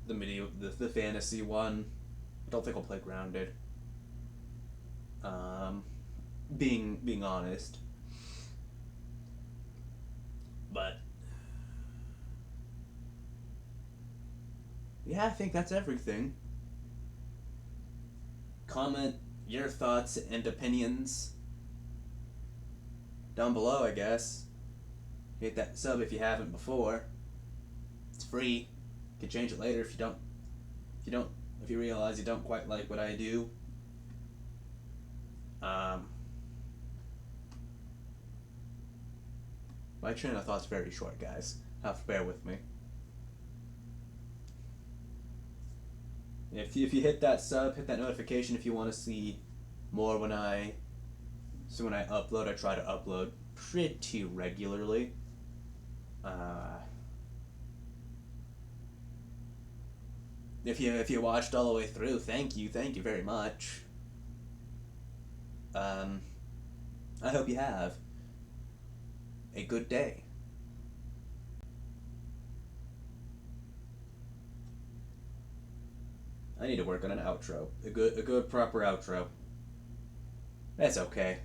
the fantasy one. I don't think I'll play Grounded. Being honest. But yeah, I think that's everything. Comment your thoughts and opinions down below, I guess. Hit that sub if you haven't before. It's free. You can change it later if you realize you don't quite like what I do. My train of thought's very short, guys. Have to bear with me. If you hit that sub, hit that notification if you want to see more when I upload. I try to upload pretty regularly. If you watched all the way through, thank you very much. I hope you have a good day. I need to work on an outro. A good proper outro. That's okay.